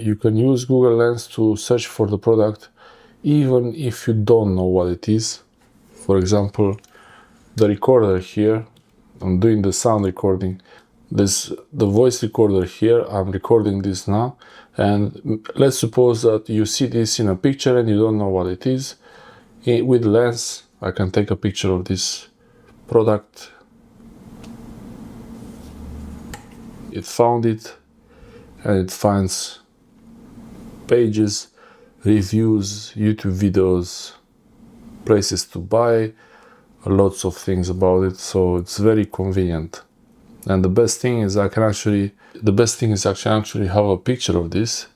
You can use Google Lens to search for the product even if you don't know what it is. For example, the recorder here, I'm doing the sound recording. This the voice recorder here, I'm recording this now, and let's suppose that you see this in a picture and you don't know what it is. With Lens, I can take a picture of this product. It found it, and it finds pages, reviews, YouTube videos, places to buy, lots of things about it, so it's very convenient. And the best thing is I can actually have a picture of this.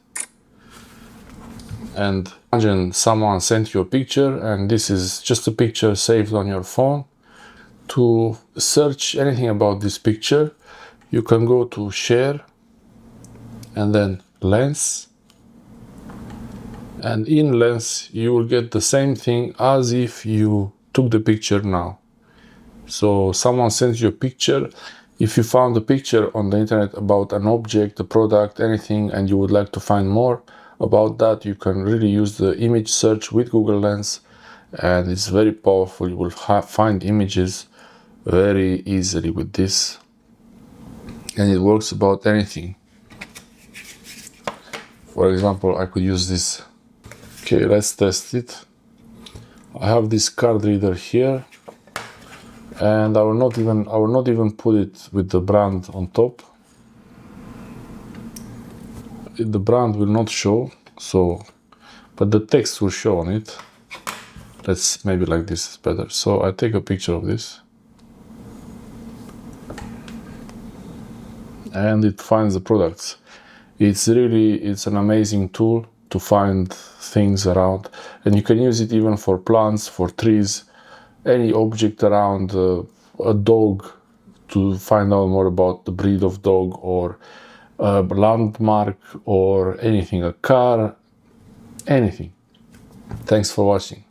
And imagine someone sent you a picture, and this is just a picture saved on your phone. To search anything about this picture, you can go to Share and then Lens. And in Lens, you will get the same thing as if you took the picture now. So someone sends you a picture. If you found a picture on the internet about an object, a product, anything, and you would like to find more about that, you can really use the image search with Google Lens, and it's very powerful. You will find images very easily with this, and it works about anything. For example, I could use this. Okay, let's test it. I have this card reader here, and I will not even put it with the brand on top. The brand will not show, but the text will show on it. Let's maybe like this is better. So I take a picture of this, and it finds the products. It's an amazing tool to find things around, and you can use it even for plants, for trees, any object around, a dog, to find out more about the breed of dog, or a landmark, or anything, a car, anything. Thanks for watching.